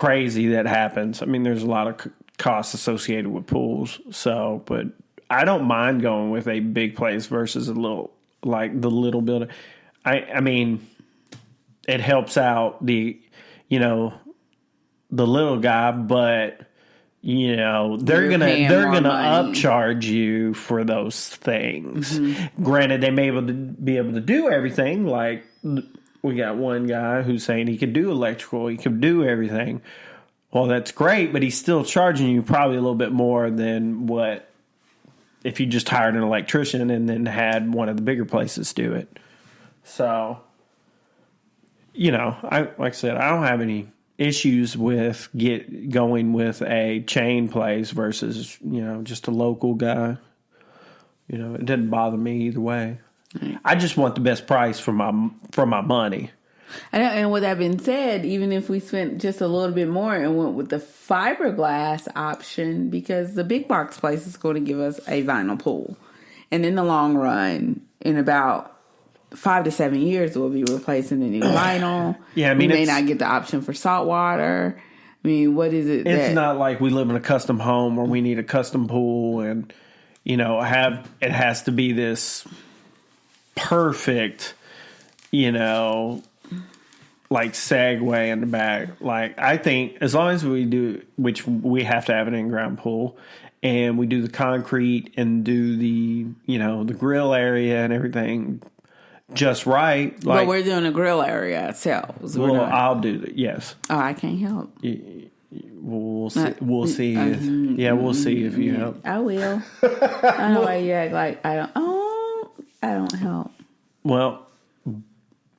crazy that happens. I mean, there's a lot of costs associated with pools. So, but I don't mind going with a big place versus a little, like the little building. I mean, it helps out the little guy, but they're gonna upcharge you for those things. Mm-hmm. Granted, they may be able to do everything. Like we got one guy who's saying he could do electrical, he could do everything. Well, that's great, but he's still charging you probably a little bit more than what if you just hired an electrician and then had one of the bigger places do it. So, like I said, I don't have any issues with going with a chain place versus, just a local guy. It doesn't bother me either way. Right. I just want the best price for my money. And with that being said, even if we spent just a little bit more and went with the fiberglass option, because the big box place is going to give us a vinyl pool. And in the long run, in about 5 to 7 years, we'll be replacing the new vinyl. Yeah, I mean, we may not get the option for salt water. I mean, what is it? It's not like we live in a custom home where we need a custom pool and, it has to be this perfect, like segue in the back. Like, I think as long as we do, which we have to have an in-ground pool, and we do the concrete and do the, the grill area and everything just right. Like, but we're doing a grill area ourselves. I'll do it. Yes. Oh, I can't help. We'll see. We'll see. We'll see if you help. I will. I don't know why you act like I don't help. Well,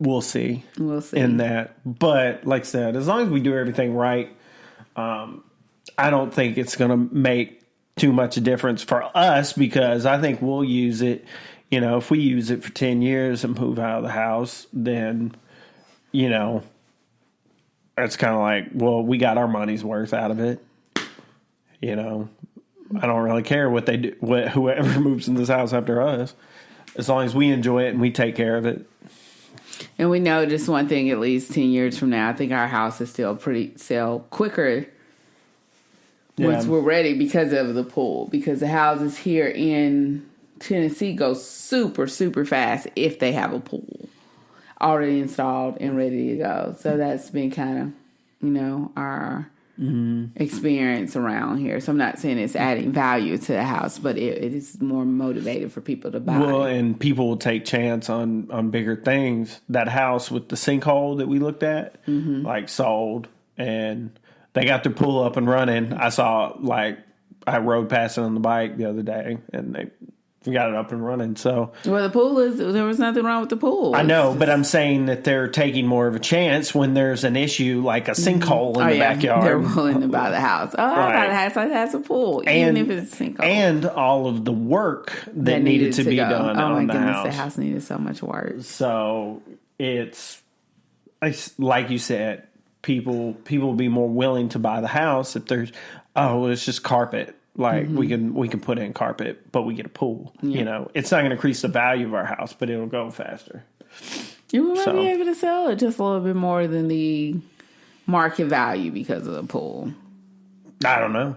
we'll see. We'll see in that. But like I said, as long as we do everything right, I don't think it's going to make too much a difference for us, because I think we'll use it. If we use it for 10 years and move out of the house, then, it's kind of like, well, we got our money's worth out of it. I don't really care what they do, whoever moves in this house after us, as long as we enjoy it and we take care of it. And we know just one thing, at least 10 years from now, I think our house is still sell quicker once we're ready because of the pool. Because the houses here in Tennessee go super, super fast if they have a pool already installed and ready to go. So that's been kind of, our experience around here. So I'm not saying it's adding value to the house, but it is more motivated for people to buy. Well, and people will take chance on bigger things. That house with the sinkhole that we looked at, sold, and they got their pool up and running. I saw, I rode past it on the bike the other day, and they got it up and running. So, well, there was nothing wrong with the pool. I know, but I'm saying that they're taking more of a chance when there's an issue like a sinkhole in the backyard. They're willing to buy the house. Oh, right. I bought a house that has a pool, even if it's a sinkhole. And all of the work that needed to be done on the house. The house needed so much work. So it's like you said, people will be more willing to buy the house if there's it's just carpet. We can put in carpet, but we get a pool. Yeah. It's not going to increase the value of our house, but it'll go faster. You might be able to sell it just a little bit more than the market value because of the pool. I don't know.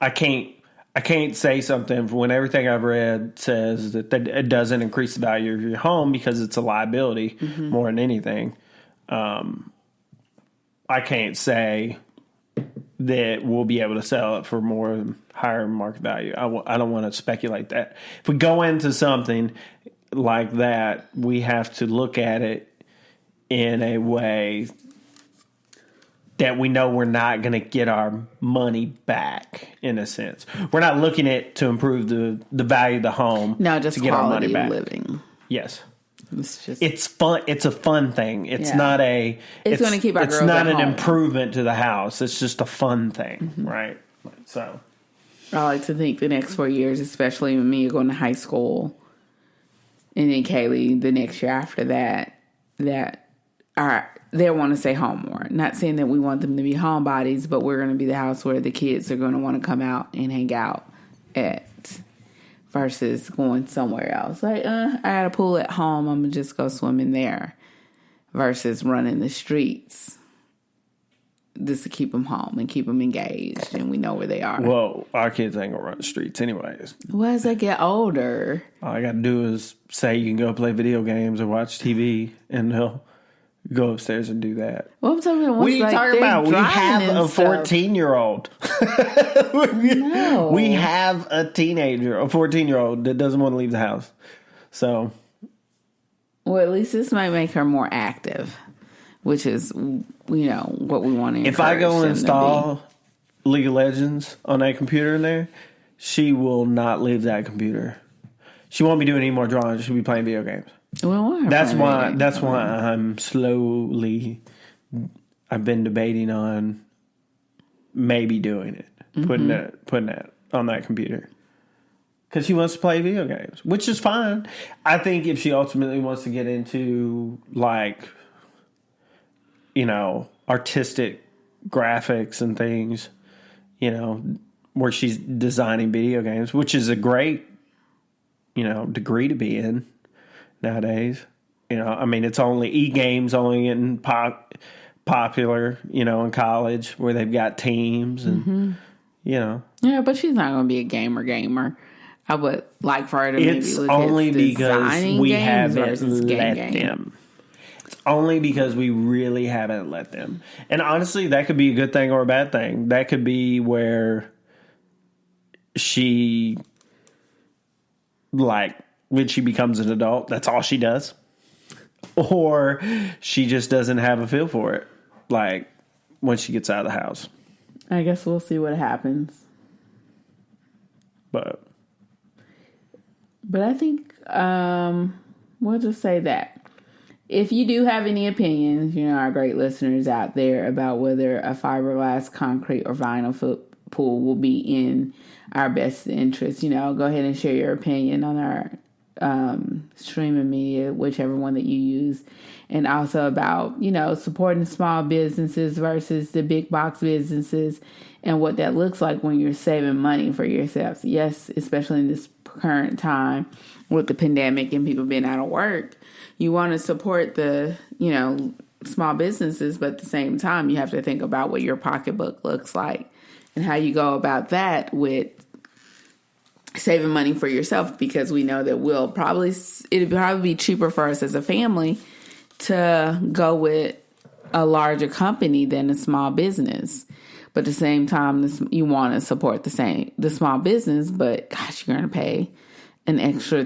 I can't say something when everything I've read says that it doesn't increase the value of your home because it's a liability more than anything. I can't say that we'll be able to sell it for more higher market value. I don't want to speculate that. If we go into something like that, we have to look at it in a way that we know we're not going to get our money back, in a sense. We're not looking at to improve the value of the home. No, just to get our money back. Living. Yes. It's fun. It's a fun thing. It's not a. It's going to keep our girls at home. It's not an improvement to the house. It's just a fun thing, right? So, I like to think the next 4 years, especially when me going to high school, and then Kaylee the next year after that they'll want to stay home more. Not saying that we want them to be homebodies, but we're going to be the house where the kids are going to want to come out and hang out at. Versus going somewhere else. I got a pool at home, I'm going to just go swimming there. Versus running the streets. just to keep them home and keep them engaged, and we know where they are. Well, our kids ain't gonna run the streets anyways. Well, as they get older, all I gotta do is say you can go play video games or watch TV, and they'll go upstairs and do that. Well, I'm talking about what are you talking about? We have a 14-year-old. No. We have a 14-year-old that doesn't want to leave the house. So, well, at least this might make her more active, which is, what we want to encourage. If I go and install League of Legends on that computer in there, she will not leave that computer. She won't be doing any more drawing. She'll be playing video games. That's why I'm slowly. I've been debating on maybe doing it, putting that on that computer, because she wants to play video games, which is fine. I think if she ultimately wants to get into artistic graphics and things, where she's designing video games, which is a great degree to be in. Nowadays, it's only e-games only getting popular, in college where they've got teams and, Yeah, but she's not going to be a gamer. I would like for her to maybe look only at because we haven't let them. It's only because we really haven't let them. And honestly, that could be a good thing or a bad thing. That could be where she, when she becomes an adult, that's all she does. Or she just doesn't have a feel for it, when she gets out of the house. I guess we'll see what happens. But I think we'll just say that. If you do have any opinions, our great listeners out there, about whether a fiberglass, concrete, or vinyl pool will be in our best interest, go ahead and share your opinion on our streaming media, whichever one that you use, and also about supporting small businesses versus the big box businesses, and what that looks like when you're saving money for yourself. Yes, especially in this current time with the pandemic and people being out of work, you want to support the small businesses, but at the same time you have to think about what your pocketbook looks like and how you go about that with saving money for yourself, because we know that it'd probably be cheaper for us as a family to go with a larger company than a small business. But at the same time, you want to support the small business, but gosh, you're going to pay an extra,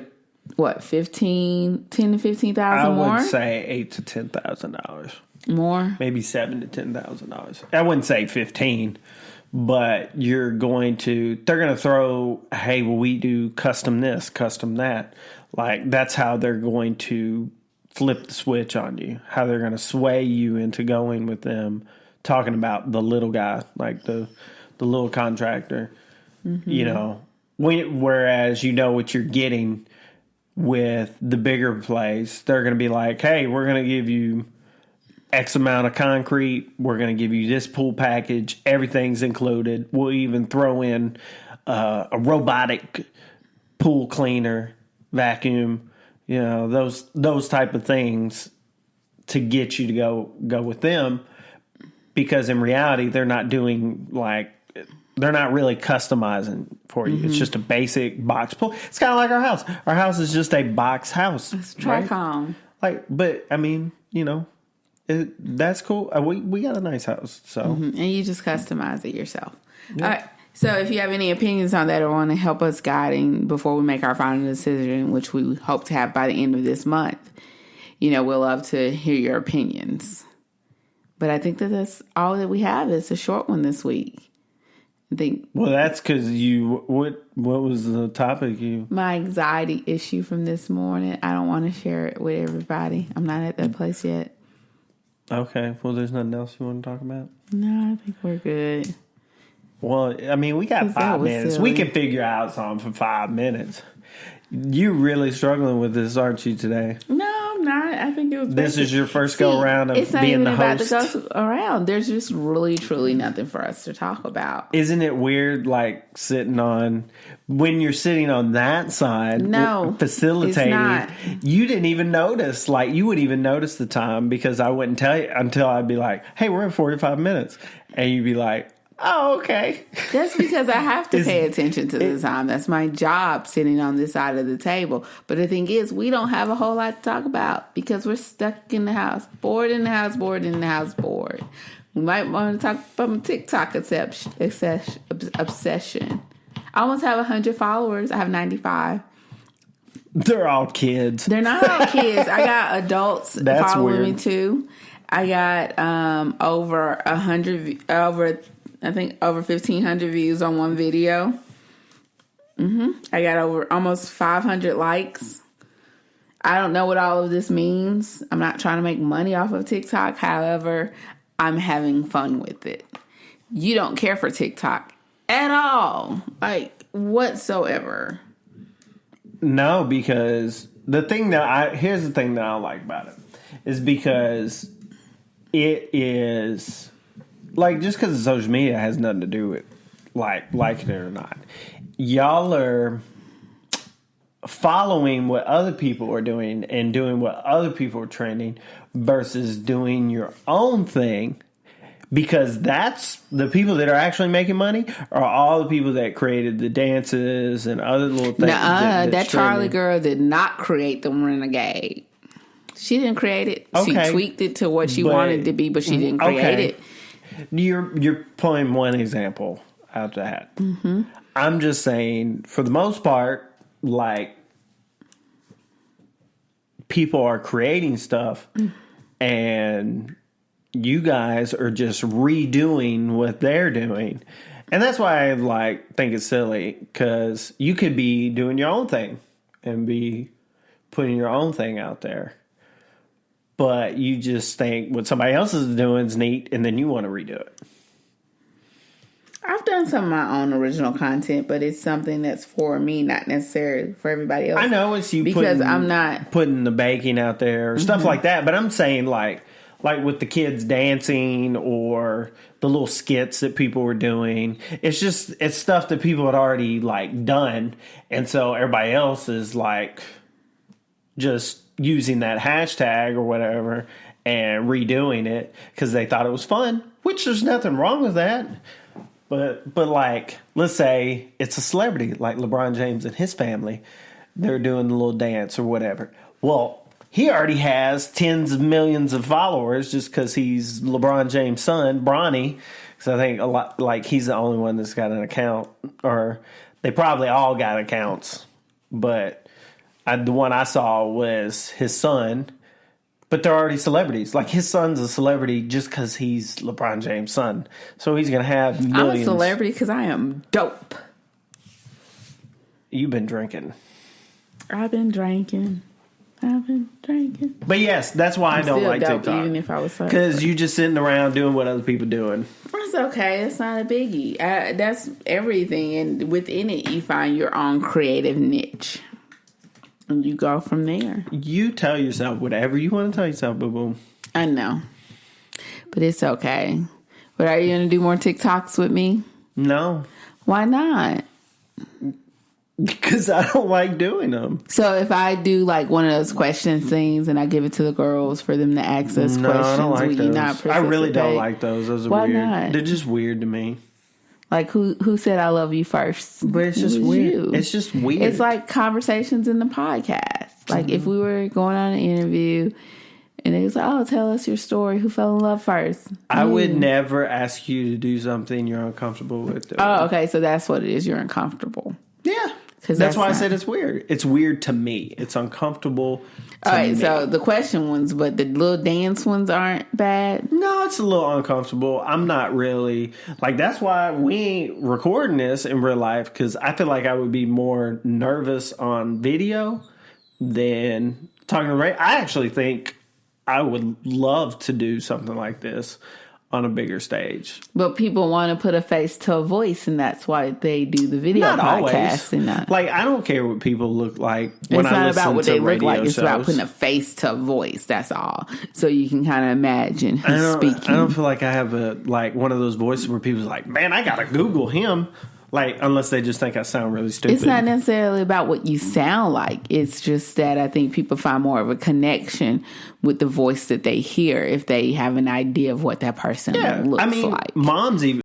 $10,000 to $15,000 more? I would say $8,000 to $10,000 more, maybe $7,000 to $10,000. I wouldn't say 15. But they're going to throw, hey, well, we do custom this, custom that. That's how they're going to flip the switch on you, how they're going to sway you into going with them, talking about the little guy, the little contractor, whereas what you're getting with the bigger place, they're going to be like, hey, we're going to give you X amount of concrete. We're going to give you this pool package. Everything's included. We'll even throw in a robotic pool cleaner, vacuum, those type of things to get you to go with them. Because in reality, they're not doing they're not really customizing for you. It's just a basic box pool. It's kind of like our house. Our house is just a box house. It's Tricom. But I mean, that's cool. We got a nice house, so and you just customize it yourself. Yep. All right. So if you have any opinions on that or want to help us guiding before we make our final decision, which we hope to have by the end of this month, we'll love to hear your opinions. But I think that's all that we have. It's a short one this week. I think. Well, that's because what was the topic? My anxiety issue from this morning. I don't want to share it with everybody. I'm not at that place yet. Okay. Well, there's nothing else you want to talk about? No, I think we're good. Well, I mean, we got 5 minutes. Silly. We can figure out something for 5 minutes. You're really struggling with this, aren't you, today? No, I'm not. I think it was. This is your first go around of being the host. It's not even about the go around. There's just really, truly nothing for us to talk about. Isn't it weird, sitting on when you're sitting on that side? No, facilitating. It's not. You didn't even notice. You wouldn't even notice the time because I wouldn't tell you until I'd be like, "Hey, we're at 45 minutes," and you'd be like, oh, okay. That's because I have to pay attention to the time. That's my job, sitting on this side of the table. But the thing is, we don't have a whole lot to talk about because we're stuck in the house, bored in the house, bored in the house, bored. We might want to talk about my TikTok obsession. I almost have 100 followers. I have 95. They're all kids. They're not all kids. I got adults following me too. I got over 1,500 views on one video. I got over almost 500 likes. I don't know what all of this means. I'm not trying to make money off of TikTok. However, I'm having fun with it. You don't care for TikTok at all, like whatsoever. No, because here's the thing that I like about it is because it is like, just because social media has nothing to do with liking it or not. Y'all are following what other people are doing and doing what other people are trending versus doing your own thing. Because that's the people that are actually making money are all the people that created the dances and other little things. That Charlie girl did not create the Renegade. She didn't create it. Okay. She tweaked it to what she wanted to be, but she didn't create it. You're pulling one example out of that. Mm-hmm. I'm just saying, for the most part, like, people are creating stuff and you guys are just redoing what they're doing. And that's why I think it's silly, because you could be doing your own thing and be putting your own thing out there. But you just think what somebody else is doing is neat, and then you want to redo it. I've done some of my own original content, but it's something that's for me, not necessarily for everybody else. I know it's you because I'm not putting the baking out there or stuff like that. But I'm saying like with the kids dancing or the little skits that people were doing, it's stuff that people had already done, and so everybody else is just using that hashtag or whatever and redoing it because they thought it was fun, which there's nothing wrong with that. But let's say it's a celebrity like LeBron James and his family. They're doing the little dance or whatever. Well, he already has tens of millions of followers just because he's LeBron James' son, Bronny. So I think a lot, he's the only one that's got an account, or they probably all got accounts. But the one I saw was his son. But they're already celebrities. His son's a celebrity just because he's LeBron James' son. So he's going to have millions. I'm a celebrity because I am dope. You've been drinking. I've been drinking. But yes, that's why I don't like TikTok. Even if I was because you just sitting around doing what other people doing. It's okay. It's not a biggie. That's everything. And within it, you find your own creative niche. And you go from there. You tell yourself whatever you want to tell yourself, boo-boo. I know. But it's okay. But are you going to do more TikToks with me? No. Why not? Because I don't like doing them. So if I do one of those question things and I give it to the girls for them to ask us questions, I don't like will those. you not I really don't like those. Those are Why weird. Not? They're just weird to me. Who said I love you first? But it's just weird. You. It's just weird. It's like conversations in the podcast. If we were going on an interview and it was tell us your story. Who fell in love first? I would never ask you to do something you're uncomfortable with doing. Oh, okay. So that's what it is. You're uncomfortable. Yeah. That's why I said it's weird. It's weird to me. It's uncomfortable to me. So the question ones, but the little dance ones aren't bad? No, it's a little uncomfortable. I'm not really... that's why we ain't recording this in real life, because I feel like I would be more nervous on video than talking to Ray. I actually think I would love to do something like this on a bigger stage. But people want to put a face to a voice, and that's why they do the video podcast. I don't care what people look like when I listen to radio shows. It's not about what they look like. It's shows. about putting a face to a voice. That's all. So you can kind of imagine who's speaking. I don't feel like I have one of those voices where people's like, man, I got to Google him. Like, unless they just think I sound really stupid. It's not necessarily about what you sound like. It's just that I think people find more of a connection with the voice that they hear if they have an idea of what that person looks like. Moms even